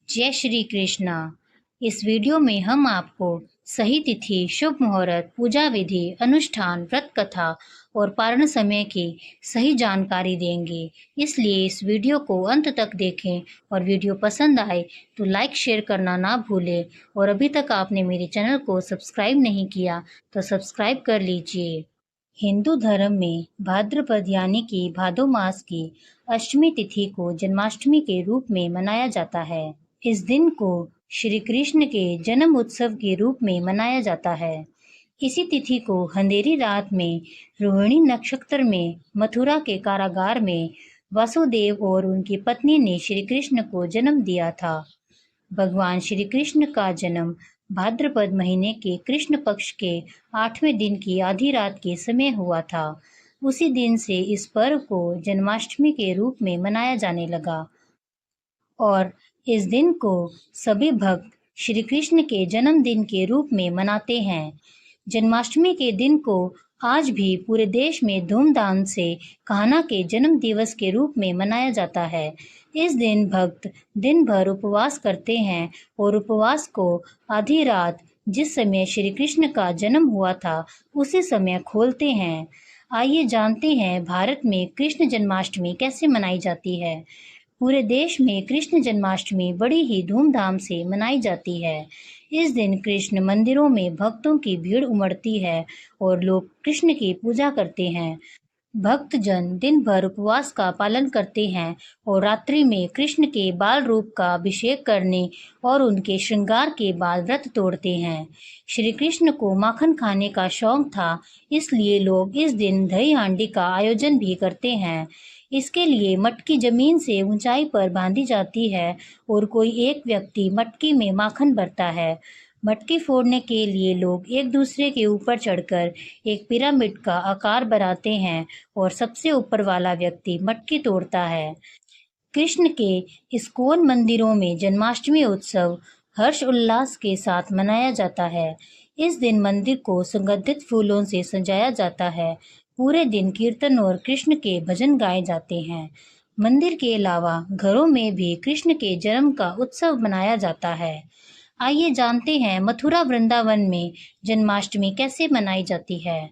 जय श्री कृष्णा। इस वीडियो में हम आपको सही तिथि, शुभ मुहूर्त, पूजा विधि, अनुष्ठान, व्रत कथा और पारण समय की सही जानकारी देंगे। इसलिए इस वीडियो को अंत तक देखें और वीडियो पसंद आए तो लाइक शेयर करना ना भूलें। और अभी तक आपने मेरे चैनल को सब्सक्राइब नहीं किया तो सब्सक्राइब कर लीजिए। हिंदू धर्म में भाद्रपद यानी कि भादो मास की अष्टमी तिथि को जन्माष्टमी के रूप में मनाया जाता है। इस दिन को श्री कृष्ण के जन्म उत्सव के रूप में मनाया जाता है। इसी तिथि को अंधेरी रात में रोहिणी नक्षत्र में मथुरा के कारागार में वासुदेव और उनकी पत्नी ने श्री कृष्ण को जन्म दिया था। भगवान श्री कृष्ण का जन्म भाद्रपद महीने के कृष्ण पक्ष के 8वें दिन की आधी रात के समय हुआ था। उसी दिन से इस पर्व को जन्माष्टमी के रूप में मनाया जाने लगा और इस दिन को सभी भक्त श्री कृष्ण के जन्मदिन के रूप में मनाते हैं। जन्माष्टमी के दिन को आज भी पूरे देश में धूमधाम से कान्हा के जन्म दिवस के रूप में मनाया जाता है। इस दिन भक्त दिन भर उपवास करते हैं और उपवास को आधी रात जिस समय श्री कृष्ण का जन्म हुआ था उसी समय खोलते हैं। आइए जानते हैं भारत में कृष्ण जन्माष्टमी कैसे मनाई जाती है। पूरे देश में कृष्ण जन्माष्टमी बड़ी ही धूमधाम से मनाई जाती है। इस दिन कृष्ण मंदिरों में भक्तों की भीड़ उमड़ती है और लोग कृष्ण की पूजा करते हैं। भक्तजन दिन भर उपवास का पालन करते हैं और रात्रि में कृष्ण के बाल रूप का अभिषेक करने और उनके श्रृंगार के बाद व्रत तोड़ते हैं। श्री कृष्ण को माखन खाने का शौक था, इसलिए लोग इस दिन दही हांडी का आयोजन भी करते हैं। इसके लिए मटकी जमीन से ऊंचाई पर बांधी जाती है और कोई एक व्यक्ति मटकी में माखन भरता है। मटकी फोड़ने के लिए लोग एक दूसरे के ऊपर चढ़कर एक पिरामिड का आकार बनाते हैं और सबसे ऊपर वाला व्यक्ति मटकी तोड़ता है। कृष्ण के इस्कॉन मंदिरों में जन्माष्टमी उत्सव हर्ष उल्लास के साथ मनाया जाता है। इस दिन मंदिर को सुगंधित फूलों से सजाया जाता है। पूरे दिन कीर्तन और कृष्ण के भजन गाए जाते हैं। मंदिर के अलावा घरों में भी कृष्ण के जन्म का उत्सव मनाया जाता है। आइए जानते हैं मथुरा वृंदावन में जन्माष्टमी कैसे मनाई जाती है।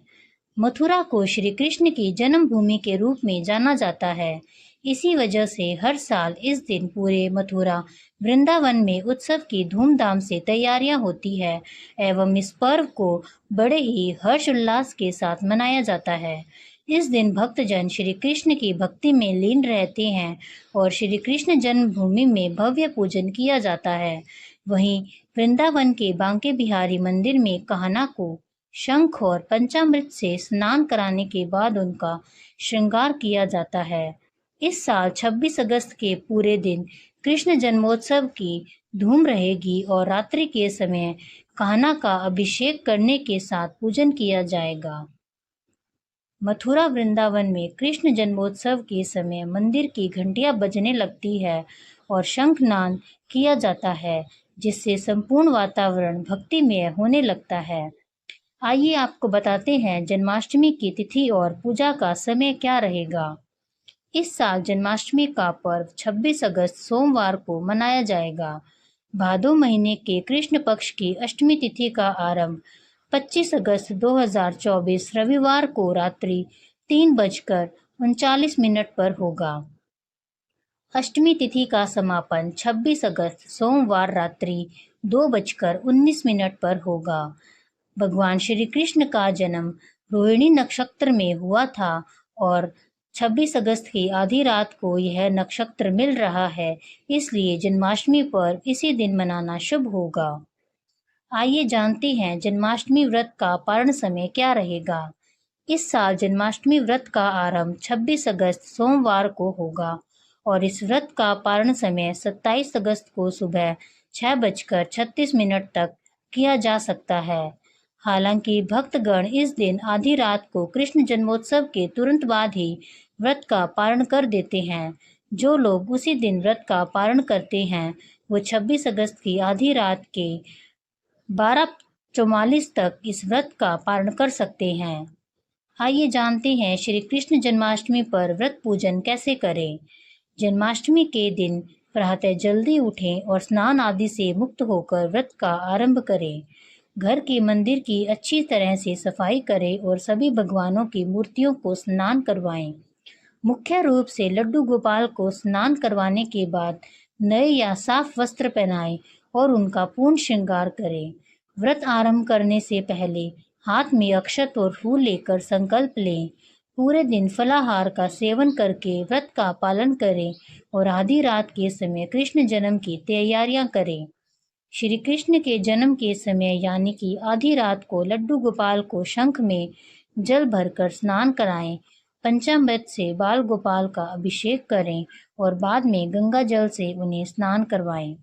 मथुरा को श्री कृष्ण की जन्मभूमि के रूप में जाना जाता है। इसी वजह से हर साल इस दिन पूरे मथुरा वृंदावन में उत्सव की धूमधाम से तैयारियां होती है एवं इस पर्व को बड़े ही हर्षोल्लास के साथ मनाया जाता है। इस दिन भक्तजन श्री कृष्ण की भक्ति में लीन रहते हैं और श्री कृष्ण जन्मभूमि में भव्य पूजन किया जाता है। वहीं वृंदावन के बांके बिहारी मंदिर में कान्हा को शंख और पंचामृत से स्नान कराने के बाद उनका श्रृंगार किया जाता है। इस साल 26 अगस्त के पूरे दिन कृष्ण जन्मोत्सव की धूम रहेगी और रात्रि के समय कान्हा का अभिषेक करने के साथ पूजन किया जाएगा। मथुरा वृंदावन में कृष्ण जन्मोत्सव के समय मंदिर की घंटियां बजने लगती है और शंखनाद किया जाता है, जिससे संपूर्ण वातावरण भक्तिमय होने लगता है। आइए आपको बताते हैं जन्माष्टमी की तिथि और पूजा का समय क्या रहेगा। इस साल जन्माष्टमी का पर्व 26 अगस्त सोमवार को मनाया जाएगा। भादो महीने के कृष्ण पक्ष की अष्टमी तिथि का आरंभ 25 अगस्त 2024 रविवार को रात्रि 3:39 पर होगा। अष्टमी तिथि का समापन 26 अगस्त सोमवार रात्रि 2:19 पर होगा। भगवान श्री कृष्ण का जन्म रोहिणी नक्षत्र में हुआ था और 26 अगस्त की आधी रात को यह नक्षत्र मिल रहा है, इसलिए जन्माष्टमी पर्व इसी दिन मनाना शुभ होगा। आइए जानते हैं जन्माष्टमी व्रत का पारण समय क्या रहेगा। इस साल जन्माष्टमी व्रत का आरंभ 26 अगस्त सोमवार को होगा और इस व्रत का पारण समय 27 अगस्त को सुबह 6:36 तक किया जा सकता है। हालांकि भक्तगण इस दिन आधी रात को कृष्ण जन्मोत्सव के तुरंत बाद ही व्रत का पारण कर देते हैं। जो लोग उसी दिन व्रत का पारण करते हैं वो 26 अगस्त की आधी रात के 12:44 तक इस व्रत का पारण कर सकते हैं। आइए जानते हैं श्री कृष्ण जन्माष्टमी पर व्रत पूजन कैसे करें। जन्माष्टमी के दिन प्रातः जल्दी उठें और स्नान आदि से मुक्त होकर व्रत का आरंभ करें। घर के मंदिर की अच्छी तरह से सफाई करें और सभी भगवानों की मूर्तियों को स्नान करवाएं। मुख्य रूप से लड्डू गोपाल को स्नान करवाने के बाद नए या साफ वस्त्र पहनाएं और उनका पूर्ण श्रृंगार करें। व्रत आरंभ करने से पहले हाथ में अक्षत और फूल लेकर संकल्प लें। पूरे दिन फलाहार का सेवन करके व्रत का पालन करें और आधी रात के समय कृष्ण जन्म की तैयारियां करें। श्री कृष्ण के जन्म के समय यानी कि आधी रात को लड्डू गोपाल को शंख में जल भरकर स्नान कराएं। पंचामृत से बाल गोपाल का अभिषेक करें और बाद में गंगा जल से उन्हें स्नान करवाएं।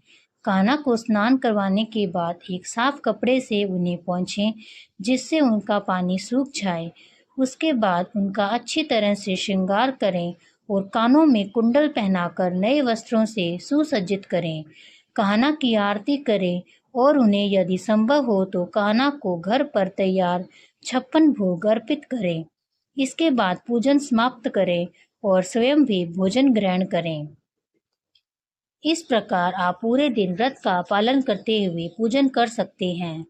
कान्हा को स्नान करवाने के बाद एक साफ कपड़े से उन्हें पोंछें जिससे उनका पानी सूख जाए। उसके बाद उनका अच्छी तरह से श्रृंगार करें और कानों में कुंडल पहनाकर नए वस्त्रों से सुसज्जित करें। कान्हा की आरती करें और उन्हें यदि संभव हो तो कान्हा को घर पर तैयार 56 भोग अर्पित करें। इसके बाद पूजन समाप्त करें और स्वयं भी भोजन ग्रहण करें। इस प्रकार आप पूरे दिन व्रत का पालन करते हुए पूजन कर सकते हैं।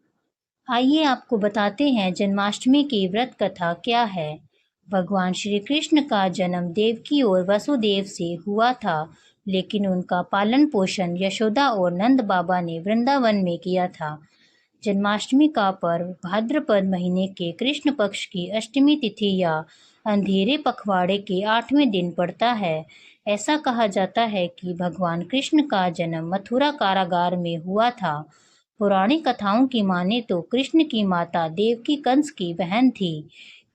आइए आपको बताते हैं जन्माष्टमी की व्रत कथा क्या है। भगवान श्री कृष्ण का जन्म देवकी और वसुदेव से हुआ था, लेकिन उनका पालन पोषण यशोदा और नंद बाबा ने वृंदावन में किया था। जन्माष्टमी का पर्व भाद्रपद महीने के कृष्ण पक्ष की अष्टमी तिथि या अंधेरे पखवाड़े के 8वें दिन पड़ता है। ऐसा कहा जाता है कि भगवान कृष्ण का जन्म मथुरा कारागार में हुआ था। पौराणिक कथाओं की माने तो कृष्ण की माता देवकी कंस की बहन थी।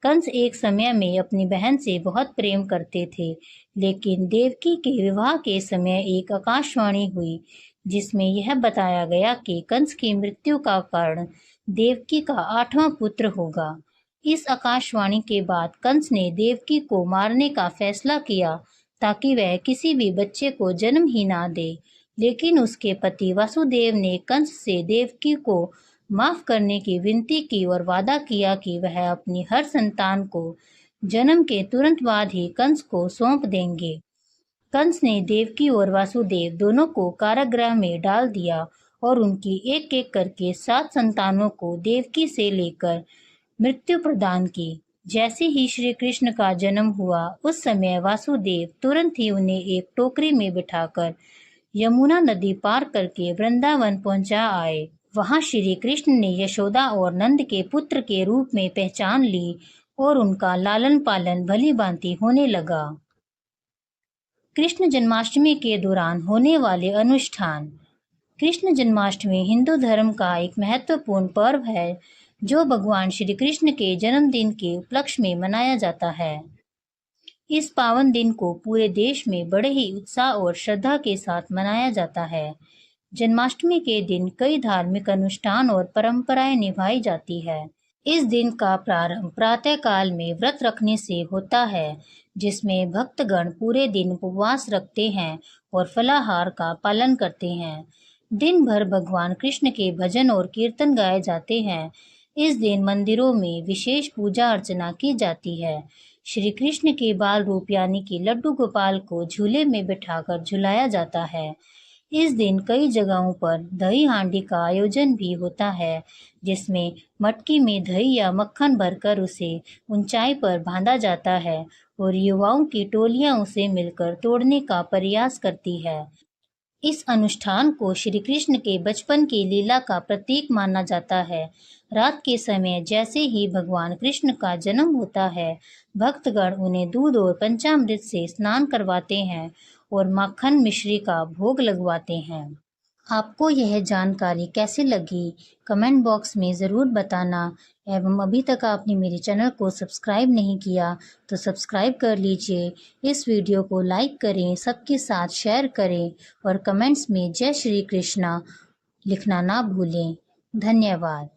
कंस एक समय में अपनी बहन से बहुत प्रेम करते थे, लेकिन देवकी के विवाह के समय एक आकाशवाणी हुई जिसमें यह बताया गया कि कंस की मृत्यु का कारण देवकी का 8वां पुत्र होगा। इस आकाशवाणी के बाद कंस ने देवकी को मारने का फैसला किया ताकि वह किसी भी बच्चे को जन्म ही ना दे, लेकिन उसके पति वासुदेव ने कंस से देवकी को माफ करने की विनती की और वादा किया कि वह अपनी हर संतान को जन्म के तुरंत बाद ही कंस को सौंप देंगे। कंस ने देवकी और वासुदेव दोनों को कारागृह में डाल दिया और उनकी एक एक करके 7 संतानों को देवकी से लेकर मृत्यु प्रदान की। जैसे ही श्री कृष्ण का जन्म हुआ उस समय वासुदेव तुरंत ही उन्हें एक टोकरी में बिठाकर यमुना नदी पार करके वृंदावन पहुंचा आए। वहां श्री कृष्ण ने यशोदा और नंद के पुत्र के रूप में पहचान ली और उनका लालन पालन भली भांति होने लगा। कृष्ण जन्माष्टमी के दौरान होने वाले अनुष्ठान। कृष्ण जन्माष्टमी हिंदू धर्म का एक महत्वपूर्ण पर्व है जो भगवान श्री कृष्ण के जन्मदिन के उपलक्ष्य में मनाया जाता है। इस पावन दिन को पूरे देश में बड़े ही उत्साह और श्रद्धा के साथ मनाया जाता है। जन्माष्टमी के दिन कई धार्मिक अनुष्ठान और परंपराएं निभाई जाती है। इस दिन का प्रारंभ प्रातः काल में व्रत रखने से होता है, जिसमें भक्तगण पूरे दिन उपवास रखते हैं और फलाहार का पालन करते हैं। दिन भर भगवान कृष्ण के भजन और कीर्तन गाए जाते हैं। इस दिन मंदिरों में विशेष पूजा अर्चना की जाती है। श्री कृष्ण के बाल रूप यानी कि लड्डू गोपाल को झूले में बिठाकर झुलाया जाता है। इस दिन कई जगहों पर दही हांडी का आयोजन भी होता है, जिसमें मटकी में दही या मक्खन भरकर उसे ऊंचाई पर बांधा जाता है और युवाओं की टोलियां उसे मिलकर तोड़ने का प्रयास करती है। इस अनुष्ठान को श्री कृष्ण के बचपन की लीला का प्रतीक माना जाता है। रात के समय जैसे ही भगवान कृष्ण का जन्म होता है, भक्तगण उन्हें दूध और पंचामृत से स्नान करवाते हैं और माखन मिश्री का भोग लगवाते हैं। आपको यह जानकारी कैसी लगी कमेंट बॉक्स में ज़रूर बताना एवं अभी तक आपने मेरे चैनल को सब्सक्राइब नहीं किया तो सब्सक्राइब कर लीजिए। इस वीडियो को लाइक करें, सबके साथ शेयर करें और कमेंट्स में जय श्री कृष्णा लिखना ना भूलें। धन्यवाद।